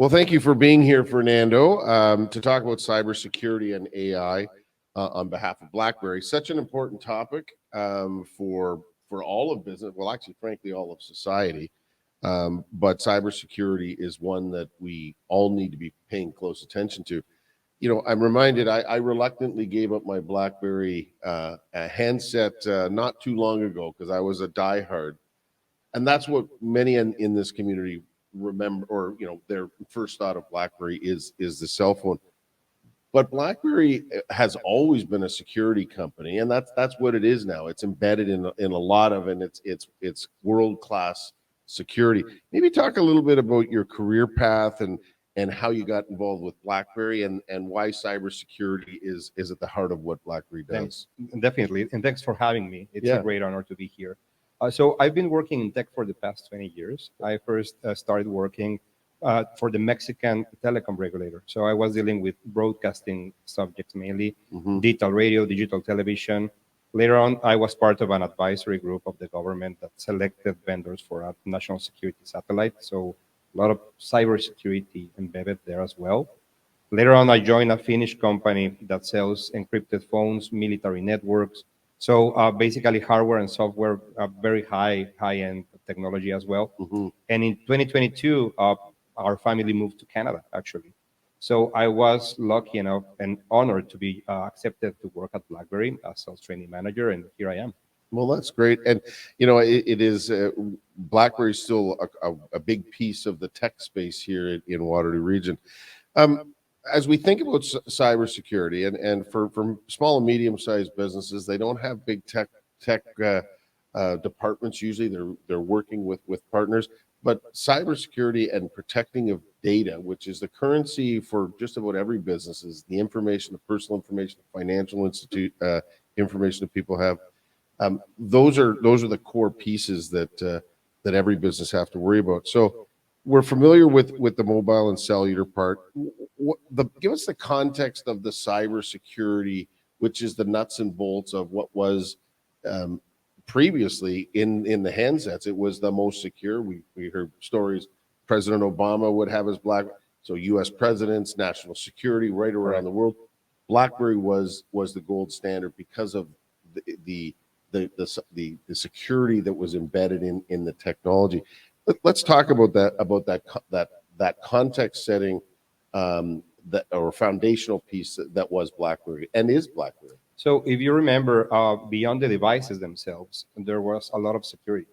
Well, thank you for being here, Fernando, to talk about cybersecurity and AI on behalf of Blackberry. Such an important topic for all of business. Well, actually, frankly, all of society. But cybersecurity is one that we all need to be paying close attention to. I'm reminded I reluctantly gave up my Blackberry handset not too long ago because I was a diehard, and that's what many in this community remember, or their first thought of BlackBerry is the cell phone. But BlackBerry has always been a security company, and that's what it is now. It's embedded in a lot of, and it's world class security. Maybe talk a little bit about your career path and how you got involved with BlackBerry and why cybersecurity is at the heart of what BlackBerry does. Definitely, and thanks for having me. It's Yeah. a great honor to be here. So I've been working in tech for the past 20 years. I first started working for the Mexican telecom regulator. So I was dealing with broadcasting subjects mainly, digital radio, digital television. Later on, I was part of an advisory group of the government that selected vendors for a national security satellite. So a lot of cybersecurity embedded there as well. Later on, I joined a Finnish company that sells encrypted phones, military networks. So basically hardware and software, very high-end technology as well. And in 2022, our family moved to Canada, actually. So I was lucky enough and honored to be accepted to work at BlackBerry as sales training manager, and here I am. Well, that's great. And, it is BlackBerry is still a big piece of the tech space here in Waterloo region. As we think about cybersecurity and for small and medium-sized businesses, they don't have big tech departments. Usually they're working with partners, but cybersecurity and protecting of data, which is the currency for just about every business, is the information, the personal information, the financial information that people have. Those are the core pieces that every business have to worry about. So we're familiar with the mobile and cellular part. Give us the context of the cybersecurity, which is the nuts and bolts of what was previously in the handsets. It was the most secure. We heard stories. President Obama would have his so U.S. presidents, national security right around the world. BlackBerry was the gold standard because of the security that was embedded in the technology. Let's talk about that context setting, that or foundational piece that was BlackBerry and is BlackBerry. So if you remember, beyond the devices themselves, there was a lot of security,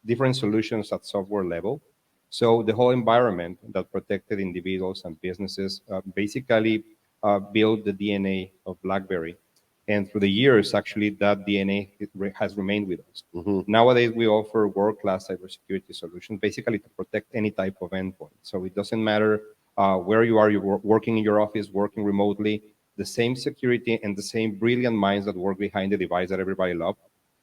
different solutions at software level. So the whole environment that protected individuals and businesses basically built the DNA of BlackBerry. And through the years, actually, that DNA has remained with us. Nowadays, we offer world-class cybersecurity solutions, basically to protect any type of endpoint. So it doesn't matter where you are, you're working in your office, working remotely, the same security and the same brilliant minds that work behind the device that everybody loves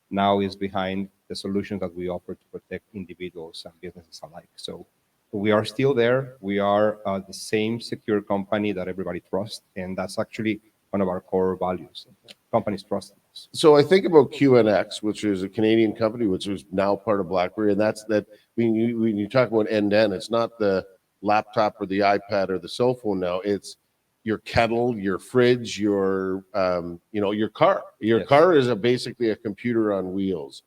now is behind the solutions that we offer to protect individuals and businesses alike. So we are still there. We are the same secure company that everybody trusts, and that's actually one of our core values. Companies trust us. So I think about QNX, which is a Canadian company, which is now part of BlackBerry, and that's that. When you talk about end-to-end, it's not the laptop or the iPad or the cell phone now. It's your kettle, your fridge, your your car. Your car is basically a computer on wheels.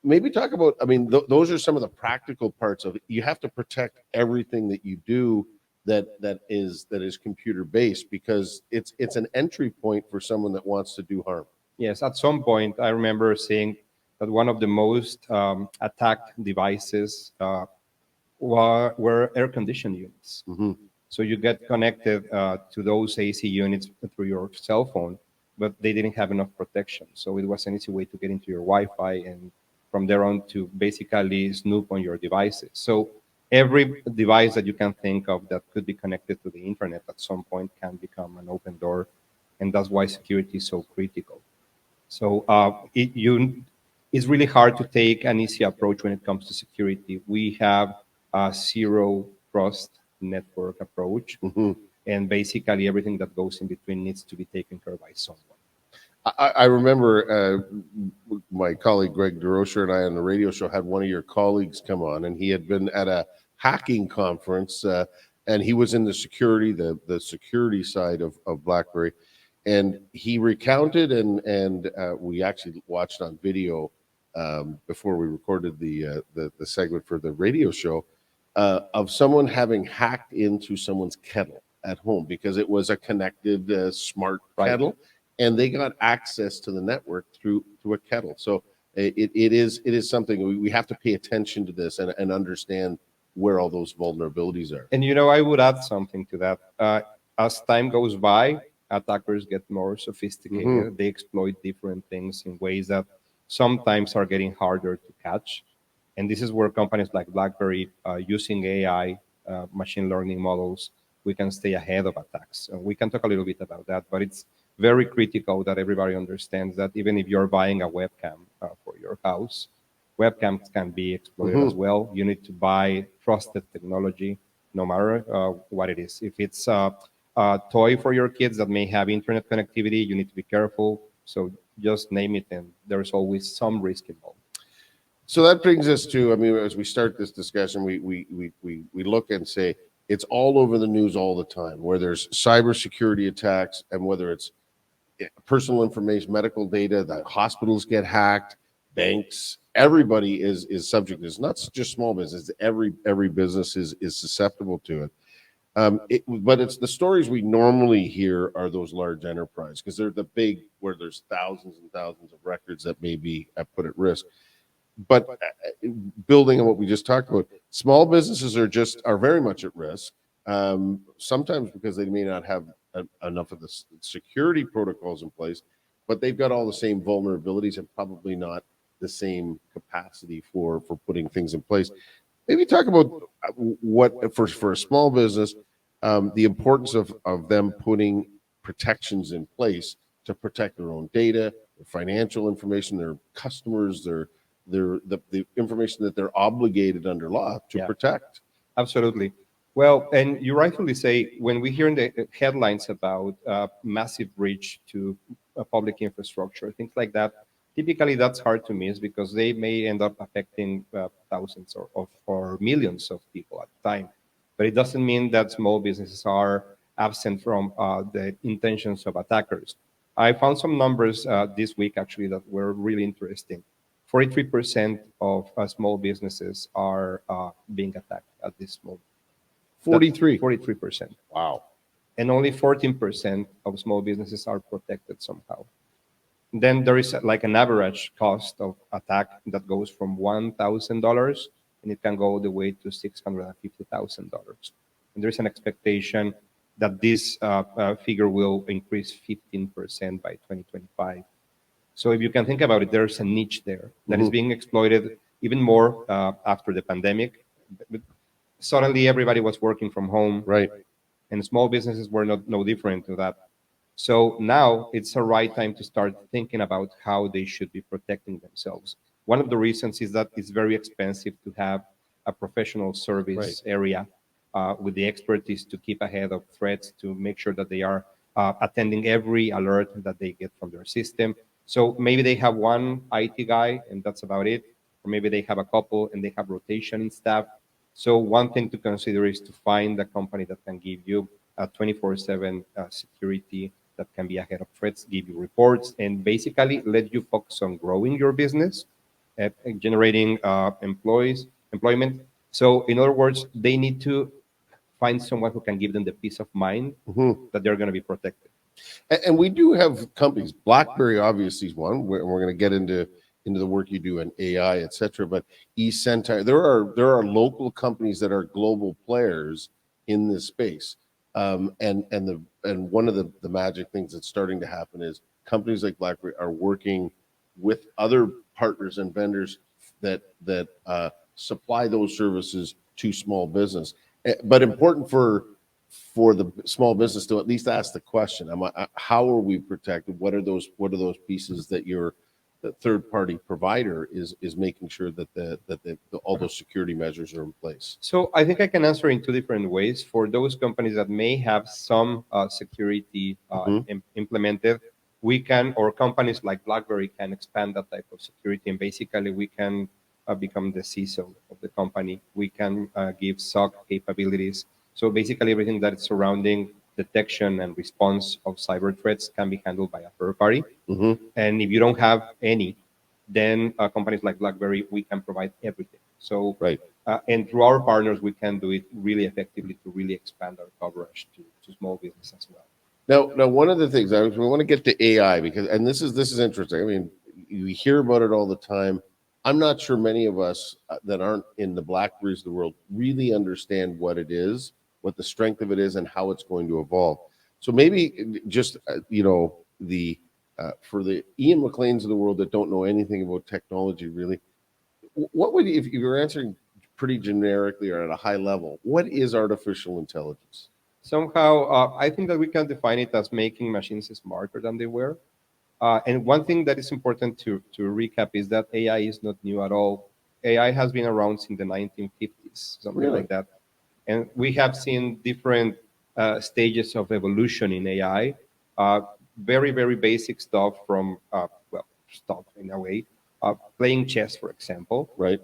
Maybe talk about. I mean, those are some of the practical parts of it. You have to protect everything that you do that is computer based, because it's an entry point for someone that wants to do harm. Yes, at some point, I remember seeing that one of the most attacked devices were air conditioning units. So you get connected to those AC units through your cell phone, but they didn't have enough protection. So it was an easy way to get into your Wi-Fi, and from there on to basically snoop on your devices. So every device that you can think of that could be connected to the internet at some point can become an open door, and that's why security is so critical. So it's really hard to take an easy approach when it comes to security. We have a zero trust network approach, and basically everything that goes in between needs to be taken care of by someone. I remember my colleague Greg DeRocher and I on the radio show had one of your colleagues come on, and he had been at a hacking conference and he was in the security, the security side of BlackBerry, and he recounted, and we actually watched on video before we recorded the segment for the radio show of someone having hacked into someone's kettle at home because it was a connected smart kettle, and they got access to the network through a kettle. So it is something we have to pay attention to this and understand where all those vulnerabilities are. And I would add something to that. As time goes by, attackers get more sophisticated. They exploit different things in ways that sometimes are getting harder to catch. And this is where companies like BlackBerry, using AI, machine learning models, we can stay ahead of attacks. And we can talk a little bit about that, but it's very critical that everybody understands that even if you're buying a webcam for your house, webcams can be exploited as well. You need to buy trusted technology, no matter what it is. If it's a toy for your kids that may have internet connectivity, you need to be careful. So just name it, and there's always some risk involved. So that brings us to, I mean, as we start this discussion, we look and say it's all over the news all the time, where there's cybersecurity attacks, and whether it's personal information, medical data, that hospitals get hacked, banks, everybody is subject to this. Not just small business; every business is susceptible to it. But it's the stories we normally hear are those large enterprises, because they're the big, where there's thousands and thousands of records that may be put at risk. But building on what we just talked about, small businesses are very much at risk. Sometimes because they may not have enough of the security protocols in place, but they've got all the same vulnerabilities and probably not the same capacity for putting things in place. Maybe talk about what for a small business, the importance of them putting protections in place to protect their own data, their financial information, their customers, the information that they're obligated under law to protect. Absolutely. Well, and you rightfully say, when we hear in the headlines about massive breach to public infrastructure, things like that, typically that's hard to miss because they may end up affecting thousands or millions of people at a time. But it doesn't mean that small businesses are absent from the intentions of attackers. I found some numbers this week, actually, that were really interesting. 43% of small businesses are being attacked at this moment. 43%. Wow. And only 14% of small businesses are protected somehow. Then there is like an average cost of attack that goes from $1,000, and it can go all the way to $650,000. And there's an expectation that this figure will increase 15% by 2025. So if you can think about it, there's a niche there that is being exploited even more after the pandemic. Suddenly, everybody was working from home, right? And small businesses were no different to that. So now it's the right time to start thinking about how they should be protecting themselves. One of the reasons is that it's very expensive to have a professional service area with the expertise to keep ahead of threats, to make sure that they are attending every alert that they get from their system. So maybe they have one IT guy and that's about it. Or maybe they have a couple and they have rotation in staff. So one thing to consider is to find a company that can give you a 24/7 security, that can be ahead of threats, give you reports, and basically let you focus on growing your business, generating employment. So in other words, they need to find someone who can give them the peace of mind that they're going to be protected. And we do have companies. BlackBerry obviously is one. We're going to get into the work you do in AI, et cetera. But eCentire, there are local companies that are global players in this space. And one of the magic things that's starting to happen is companies like BlackBerry are working with other partners and vendors that supply those services to small business. But important for the small business to at least ask the question: how are we protected? What are those pieces that the third-party provider is making sure that all those security measures are in place? So I think I can answer in two different ways. For those companies that may have some security implemented, we can, or companies like BlackBerry can expand that type of security, and basically we can become the CISO of the company. We can give SOC capabilities. So basically, everything that is surrounding detection and response of cyber threats can be handled by a third party. Hmm. And if you don't have any, then companies like Blackberry, we can provide everything. So, Right. and through our partners, we can do it really effectively to really expand our coverage to small business as well. Now, one of the things we want to get to AI because, and this is interesting. I mean, you hear about it all the time. I'm not sure many of us that aren't in the Blackberries of the world really understand what it is, what the strength of it is, and how it's going to evolve. So maybe just the for the Ian McLeans of the world that don't know anything about technology really, what would if you were answering pretty generically or at a high level, what is artificial intelligence? Somehow, I think that we can define it as making machines smarter than they were. And one thing that is important to recap is that AI is not new at all. AI has been around since the 1950s, something Really? like that. And we have seen different stages of evolution in AI. Very, very basic stuff from, well, stuff in a way. Playing chess, for example. Right.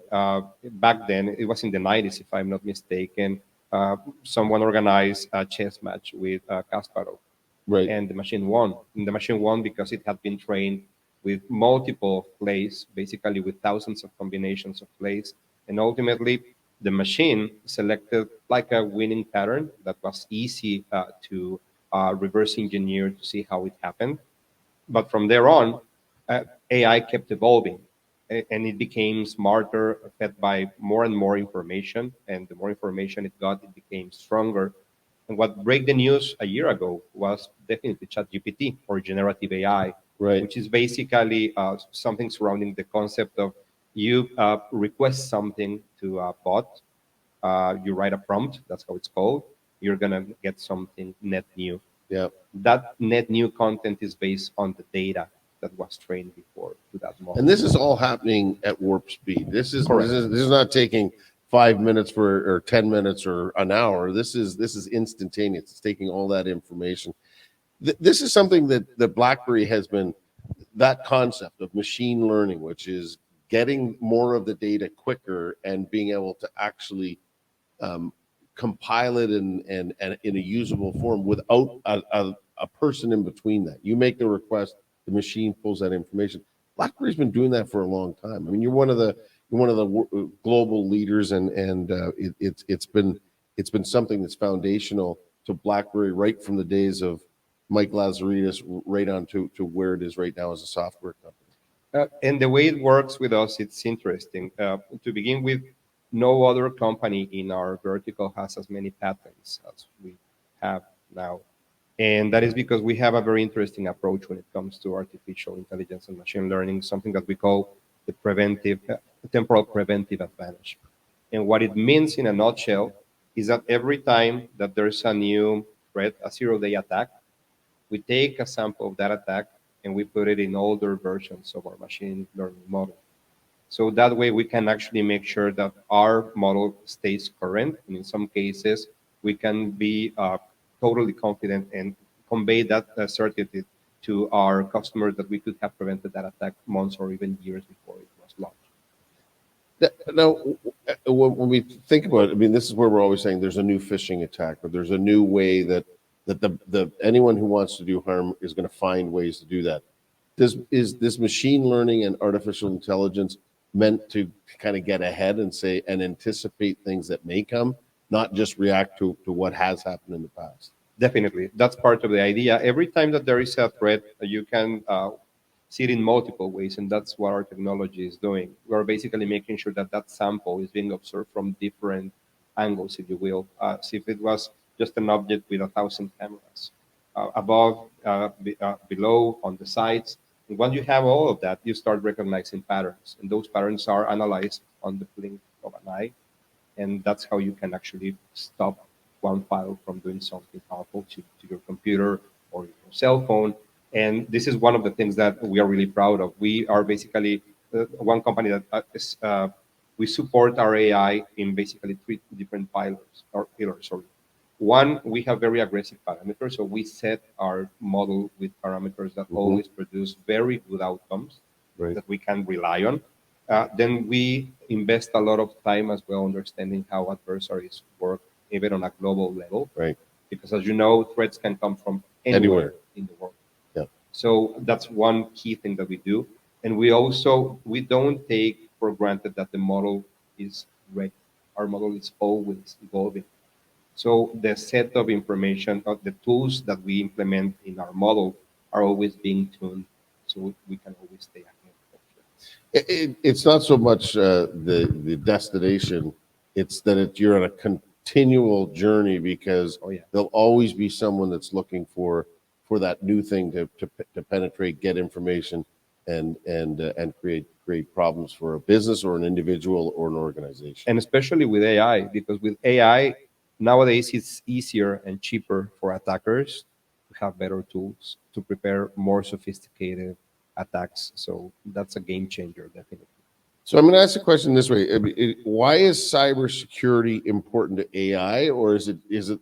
Back then, it was in the 90s, if I'm not mistaken, someone organized a chess match with Kasparov, Right. and the machine won. And the machine won because it had been trained with multiple plays, basically with thousands of combinations of plays. And ultimately, the machine selected like a winning pattern that was easy to reverse engineer to see how it happened. But from there on, AI kept evolving and it became smarter, fed by more and more information. And the more information it got, it became stronger. And what break the news a year ago was definitely ChatGPT or generative AI, Right. which is basically something surrounding the concept of you request something to a bot, you write a prompt, that's how it's called, you're going to get something net new. Yeah. That net new content is based on the data that was trained before to that model. And this is all happening at warp speed. This is Correct. this is not taking 5 minutes or 10 minutes or an hour. This is instantaneous. It's taking all that information. This is something that BlackBerry has been, that concept of machine learning, which is getting more of the data quicker and being able to actually um, compile it and in a usable form without a person in between that. You make the request, the machine pulls that information. BlackBerry's been doing that for a long time. I mean, you're one of the global leaders, and it's been something that's foundational to BlackBerry right from the days of Mike Lazaridis right on to where it is right now as a software company. And the way it works with us, it's interesting. To begin with, no other company in our vertical has as many patents as we have now. And that is because we have a very interesting approach when it comes to artificial intelligence and machine learning, something that we call the temporal preventive advantage. And what it means in a nutshell is that every time that there's a new threat, a zero-day attack, we take a sample of that attack and we put it in older versions of our machine learning model. So that way we can actually make sure that our model stays current. And in some cases, we can be totally confident and convey that certainty to our customers that we could have prevented that attack months or even years before it was launched. Now, when we think about it, I mean, this is where we're always saying there's a new phishing attack, or there's a new way that the anyone who wants to do harm is going to find ways to do that. Is this machine learning and artificial intelligence meant to kind of get ahead and say and anticipate things that may come, not just react to what has happened in the past? Definitely, that's part of the idea. Every time that there is a threat, you can see it in multiple ways, and that's what our technology is doing. We're basically making sure that that sample is being observed from different angles, if you will. So if it was just an object with 1,000 cameras, above, below, on the sides, and once you have all of that, you start recognizing patterns, and those patterns are analyzed on the blink of an eye, and that's how you can actually stop one file from doing something harmful to your computer or your cell phone. And this is one of the things that we are really proud of. We are basically one company that we support our AI in basically three different pillars. Sorry. One, we have very aggressive parameters, so we set our model with parameters that always produce very good outcomes Right. that we can rely on. Then we invest a lot of time as well understanding how adversaries work even on a global level. Right. Because as you know, threats can come from anywhere in the world. Yeah. So that's one key thing that we do. And we don't take for granted that the model is ready. Our model is always evolving. So the set of information, the tools that we implement in our model are always being tuned, so we can always stay ahead of threats. It's not so much the destination; it's that you're on a continual journey because Oh yeah. there'll always be someone that's looking for that new thing to penetrate, get information, and create problems for a business or an individual or an organization. And especially with AI, because with AI nowadays it's easier and cheaper for attackers to have better tools to prepare more sophisticated attacks. So that's a game changer, definitely. So I'm going to ask the question this way: why is cybersecurity important to AI, or is it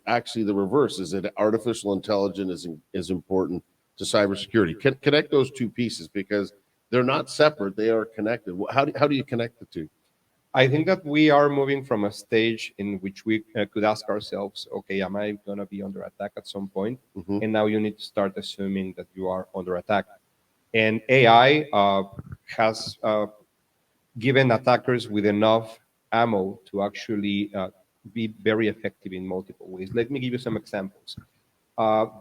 actually the reverse? Is it artificial intelligence is important to cybersecurity? Connect those two pieces because they're not separate; they are connected. How do you connect the two? I think that we are moving from a stage in which we could ask ourselves, okay, am I going to be under attack at some point? Hmm. And now you need to start assuming that you are under attack. And AI has given attackers with enough ammo to actually be very effective in multiple ways. Let me give you some examples.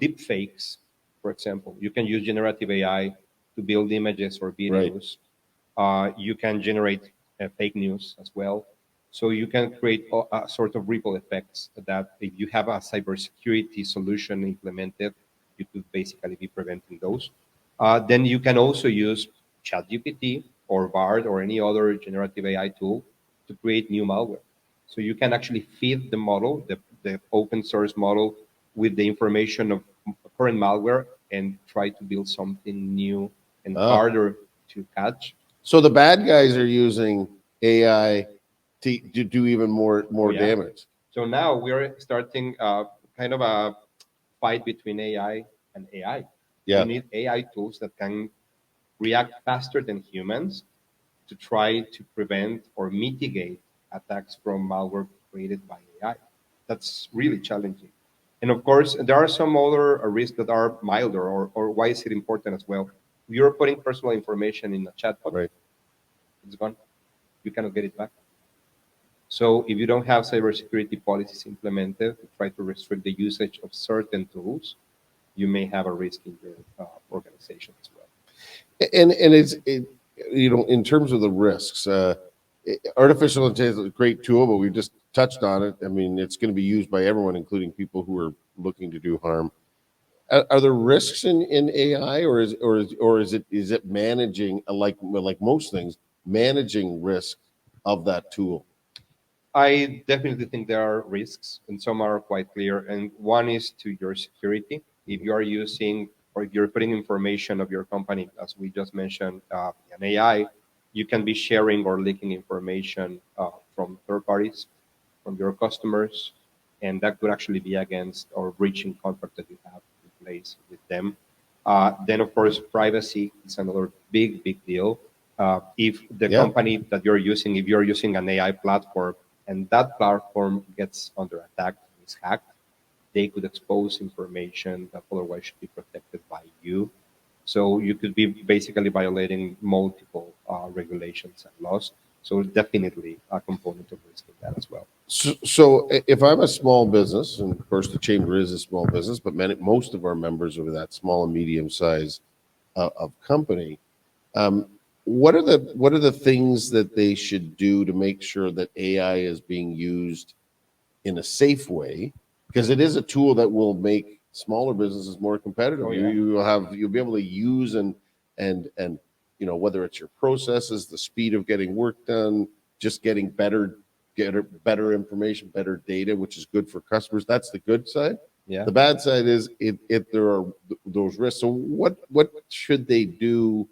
Deep fakes, for example, you can use generative AI to build images or Right. videos. You can generate fake news as well. So you can create a sort of ripple effects that if you have a cybersecurity solution implemented, you could basically be preventing those. Then you can also use ChatGPT or Bard or any other generative AI tool to create new malware. So you can actually feed the model, the open source model, with the information of current malware and try to build something new and Ah, harder to catch. so the bad guys are using AI to do even Oh more yeah. damage. So now we're starting kind of a fight between AI and AI. We Yeah. need AI tools that can react faster than humans to try to prevent or mitigate attacks from malware created by AI. That's really challenging. And of course, there are some other risks that are milder, or why is it important as well? If you're putting personal information in a chatbot, Right. it's gone. You cannot get it back. So if you don't have cybersecurity policies implemented to try to restrict the usage of certain tools, you may have a risk in your organization as well. And in terms of the risks, artificial intelligence is a great tool, but we've just touched on it. I mean, it's going to be used by everyone, including people who are looking to do harm. Are there risks in AI, or is it managing, like most things, managing risk of that tool? I definitely think there are risks, and some are quite clear. And one is to your security. If you are using or if you're putting information of your company, as we just mentioned, an AI, you can be sharing or leaking information from third parties, from your customers, and that could actually be against or breaching contract that you have in place with them. Then, of course, privacy is another big deal. If the Yeah. company that you're using, if you're using an AI platform and that platform gets under attack, is hacked, they could expose information that otherwise should be protected by you. So you could be basically violating multiple regulations and laws. So definitely a component of risk in that as well. So if I'm a small business, and of course the chamber is a small business, but most of our members are that small and medium size of company. Um, what are the things that they should do to make sure that AI is being used in a safe way? Because it is a tool that will make smaller businesses more competitive. Oh You yeah. you'll be able to use and whether it's your processes, the speed of getting work done, just getting better information, better data, which is good for customers. That's the good side. Yeah. The bad side is it there are those risks. So what should they do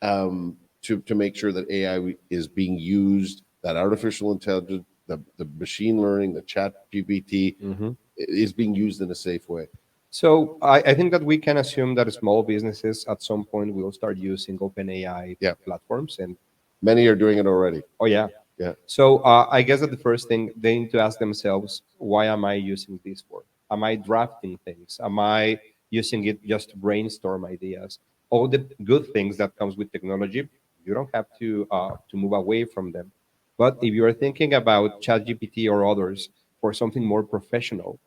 to make sure that AI is being used, that artificial intelligence, the machine learning, the chat GPT Hmm. is being used in a safe way? So I think that we can assume that small businesses at some point will start using OpenAI Yeah, platforms. And many are doing it already. oh yeah, Yeah. So I guess that the first thing they need to ask themselves, why am I using this for? Am I drafting things? Am I using it just to brainstorm ideas? All the good things that comes with technology, you don't have to move away from them. But if you are thinking about ChatGPT or others for something more professional,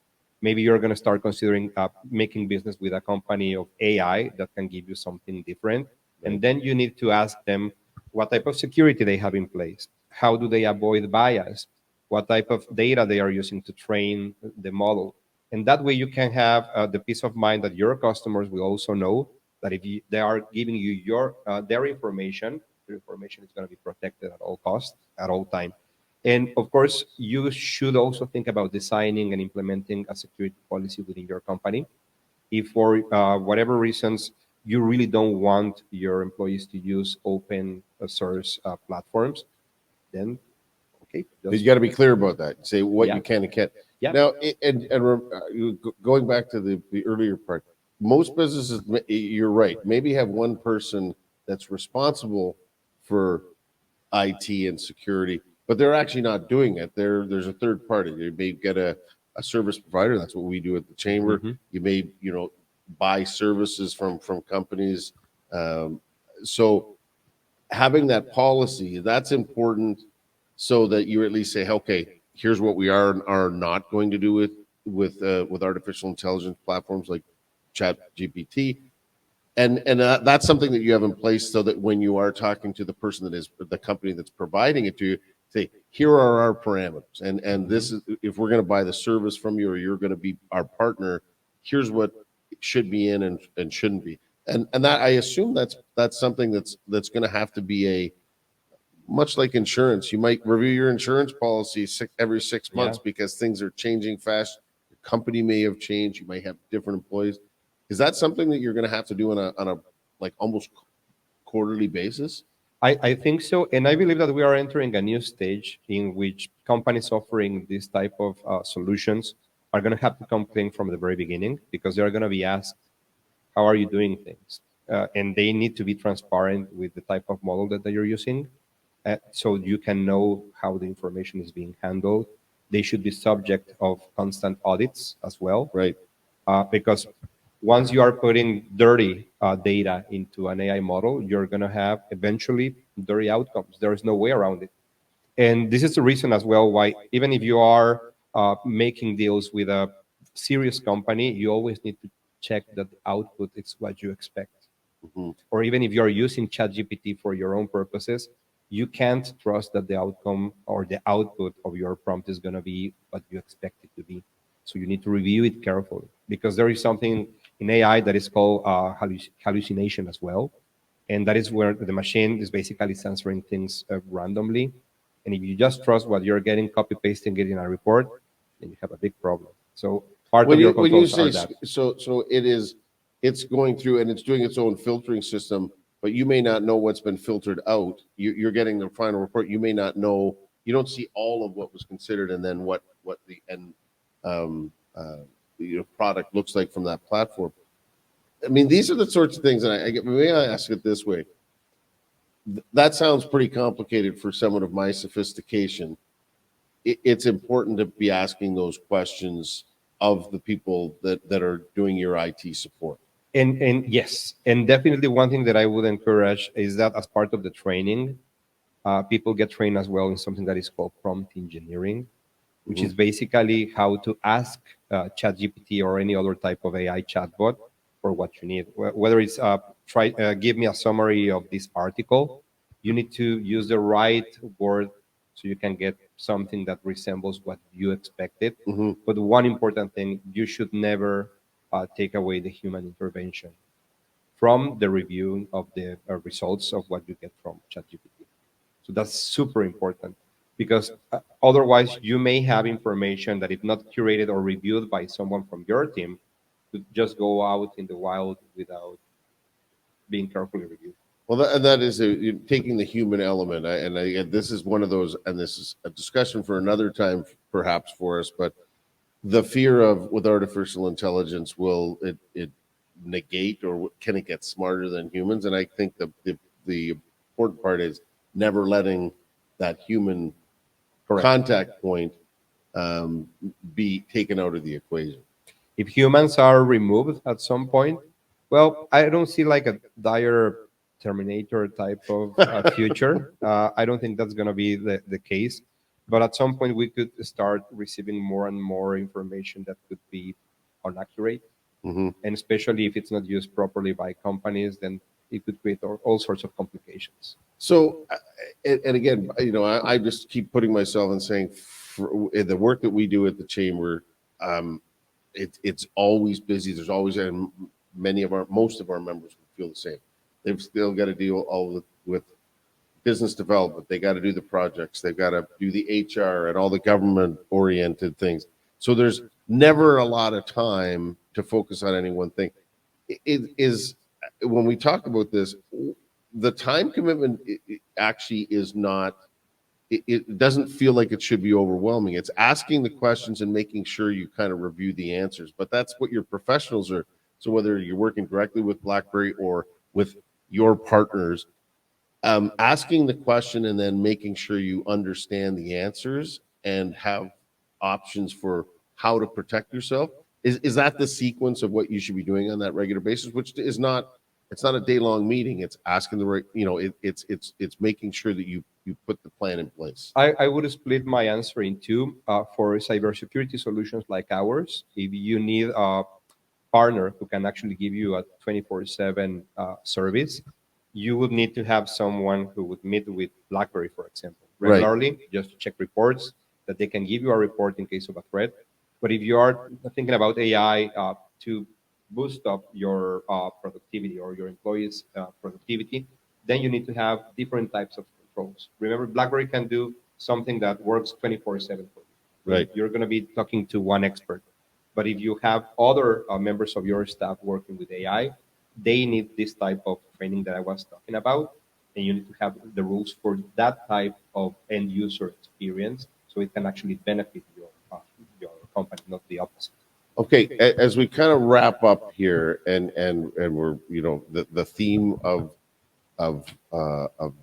maybe you're going to start considering making business with a company of AI that can give you something different. And then you need to ask them what type of security they have in place. How do they avoid bias? What type of data they are using to train the model? And that way you can have the peace of mind that your customers will also know that if they are giving you their information is going to be protected at all costs, at all time. And of course, you should also think about designing and implementing a security policy within your company. If for whatever reasons you really don't want your employees to use open source platforms, then okay, You just got to be clear about that. Say what yeah, you can and can't. yeah, Now, going back to the earlier part, most businesses, you're right, maybe have one person that's responsible for IT and security, but they're actually not doing it. There's a third party. You may get a service provider. That's what we do at the chamber. hmm You may, buy services from companies. Um, so having that policy, that's important so that you at least say, okay, here's what we are not going to do with artificial intelligence platforms like Chat GPT, and that's something that you have in place so that when you are talking to the person that is the company that's providing it to you, say, here are our parameters, and hmm this is if we're going to buy the service from you or you're going to be our partner, here's what should be in and shouldn't be, and that I assume that's something that's going to have to be a much like insurance. You might review your insurance policy every six yeah. months because things are changing fast. Your company may have changed. You might have different employees. Is that something that you're going to have to do on a like almost quarterly basis? I think so, and I believe that we are entering a new stage in which companies offering this type of solutions are going to have to come clean from the very beginning because they are going to be asked, "How are you doing things?" And they need to be transparent with the type of model that they are using, so you can know how the information is being handled. They should be subject of constant audits as well, Right. because once you are putting dirty data into an AI model, you're going to have eventually dirty outcomes. There is no way around it. And this is the reason as well why, even if you are making deals with a serious company, you always need to check that the output is what you expect. Mhm. Or even if you're using ChatGPT for your own purposes, you can't trust that the outcome or the output of your prompt is going to be what you expect it to be. So you need to review it carefully because there is something in AI that is called hallucination as well. And that is where the machine is basically censoring things randomly. And if you just trust what you're getting, copy pasting it in a report, then you have a big problem. So part of your When you controls are say that. so it's going through and it's doing its own filtering system, but you may not know what's been filtered out. You're getting the final report. You may not know. You don't see all of what was considered and then what the end um, uh, product looks like from that platform. I mean, these are the sorts of things, and I get. May I ask it this way? That sounds pretty complicated for someone of my sophistication. It's important to be asking those questions of the people that are doing your IT support. And yes, and definitely one thing that I would encourage is that as part of the training, people get trained as well in something that is called prompt engineering, which Mhm. is basically how to ask ChatGPT or any other type of AI chatbot for what you need. Whether it's give me a summary of this article, you need to use the right word so you can get something that resembles what you expected. Mhm. But one important thing, you should never take away the human intervention from the review of the results of what you get from ChatGPT. So that's super important because otherwise you may have information that if not curated or reviewed by someone from your team could just go out in the wild without being carefully reviewed. Well, that is taking the human element, and this is one of those, and this is a discussion for another time, perhaps for us. But the fear of with artificial intelligence, will it negate or can it get smarter than humans? And I think the important part is never letting that human Correct. contact point be taken out of the equation. If humans are removed at some point, well, I don't see like a dire Terminator type of future. I don't think that's going to be the case. But at some point, we could start receiving more and more information that could be inaccurate. Hmm. And especially if it's not used properly by companies, then it could create all sorts of complications. So, and again, I just keep putting myself and saying, for the work that we do at the chamber, um, it's always busy. There's always, and most of our members feel the same. They've still got to deal all with business development. They got to do the projects. They've got to do the HR and all the government oriented things. So there's never a lot of time to focus on any one thing. It is when we talk about this, the time commitment actually is not. It doesn't feel like it should be overwhelming. It's asking the questions and making sure you kind of review the answers. But that's what your professionals are. So whether you're working directly with Blackberry or with your partners, asking the question and then making sure you understand the answers and have options for how to protect yourself. Is that the sequence of what you should be doing on that regular basis? Which is not, it's not a day long meeting. It's asking the right, it's making sure that you put the plan in place. I would split my answer in two. For cybersecurity solutions like ours, if you need a partner who can actually give you a 24/7 service, you would need to have someone who would meet with Blackberry, for example, Right. regularly, just to check reports, that they can give you a report in case of a threat. But if you are thinking about AI to boost up your productivity or your employees' productivity, then you need to have different types of controls. Remember, BlackBerry can do something that works 24/7 for you. Right. You're going to be talking to one expert. But if you have other members of your staff working with AI, they need this type of training that I was talking about. And you need to have the rules for that type of end user experience so it can actually benefit your company, not the opposite. Okay, as we kind of wrap up here, and we're the theme of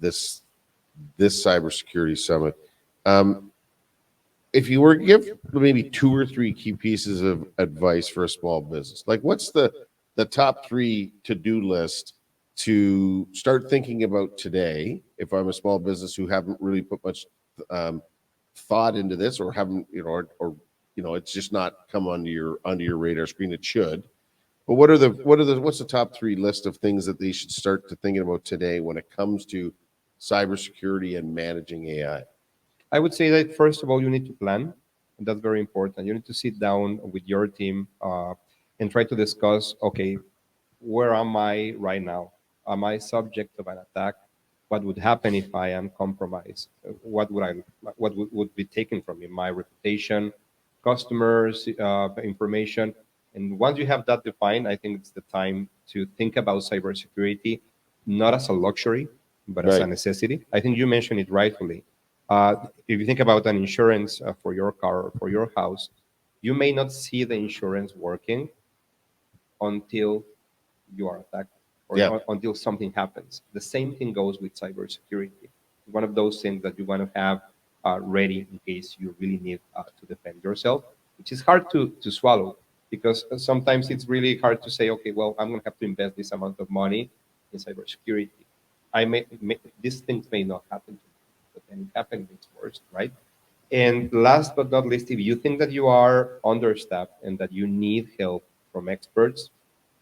this cybersecurity summit. If you were to give maybe 2 or 3 key pieces of advice for a small business, like what's the top 3 to-do list to start thinking about today? If I'm a small business who haven't really put much thought into this, or haven't, or it's just not come onto your radar screen. It should. But what's the top 3 list of things that they should start to thinking about today when it comes to cybersecurity and managing AI? I would say that first of all, you need to plan. And that's very important. You need to sit down with your team and try to discuss, okay, where am I right now? Am I subject of an attack? What would happen if I am compromised? What would be taken from me? My reputation, customers, information. And once you have that defined, I think it's the time to think about cybersecurity, not as a luxury, but as a Right. necessity. I think you mentioned it rightfully. If you think about an insurance for your car or for your house, you may not see the insurance working until you are attacked or Yeah. until something happens. The same thing goes with cybersecurity. One of those things that you want to have ready in case you really need to defend yourself, which is hard to swallow because sometimes it's really hard to say, okay, well, I'm going to have to invest this amount of money in cybersecurity. These things may not happen to me, but then it happens, it's worse, right? And last but not least, if you think that you are understaffed and that you need help from experts,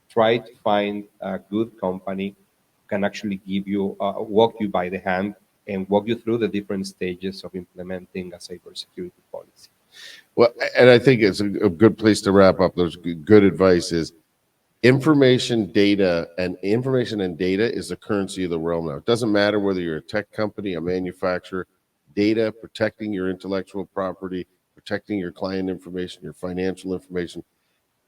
try to find a good company who can actually give you, walk you by the hand and walk you through the different stages of implementing a cybersecurity policy. Well, and I think it's a good place to wrap up. Those good advice is information and data is the currency of the realm now. It doesn't matter whether you're a tech company, a manufacturer. Data, protecting your intellectual property, protecting your client information, your financial information,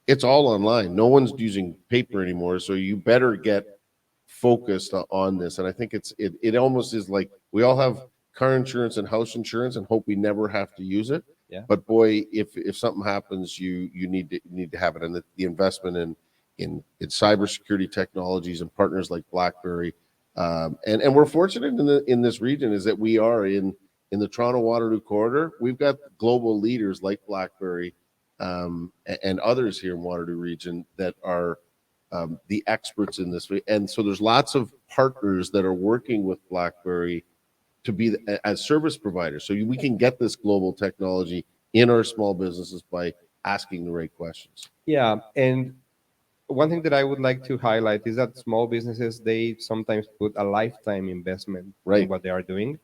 it's all online. No one's using paper anymore, so you better get focused on this. And I think it almost is like we all have car insurance and house insurance and hope we never have to use it. Yeah. But boy, if something happens, you need to have it. And the investment in cybersecurity technologies and partners like BlackBerry, and we're fortunate in this region is that we are in in the Toronto-Waterloo corridor, we've got global leaders like Blackberry and others here in Waterloo region that are the experts in this. And so there's lots of partners that are working with Blackberry to be as service providers. So we can get this global technology in our small businesses by asking the right questions. Yeah, and one thing that I would like to highlight is that small businesses, they sometimes put a lifetime investment Right. in what they are doing.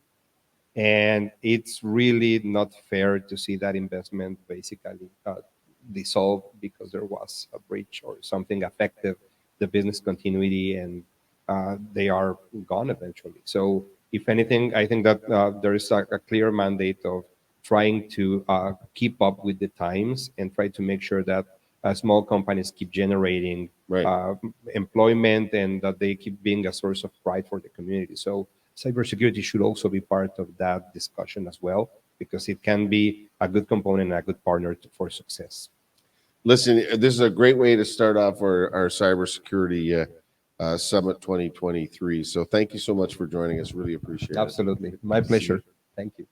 And it's really not fair to see that investment basically dissolve because there was a breach or something affected the business continuity, and they are gone eventually. So if anything, I think that there is a clear mandate of trying to keep up with the times and try to make sure that small companies keep generating Right. employment and that they keep being a source of pride for the community. So cybersecurity should also be part of that discussion as well, because it can be a good component and a good partner for success. Listen, this is a great way to start off our cybersecurity summit 2023. So thank you so much for joining us. Really appreciate it. Absolutely. My pleasure. Thank you.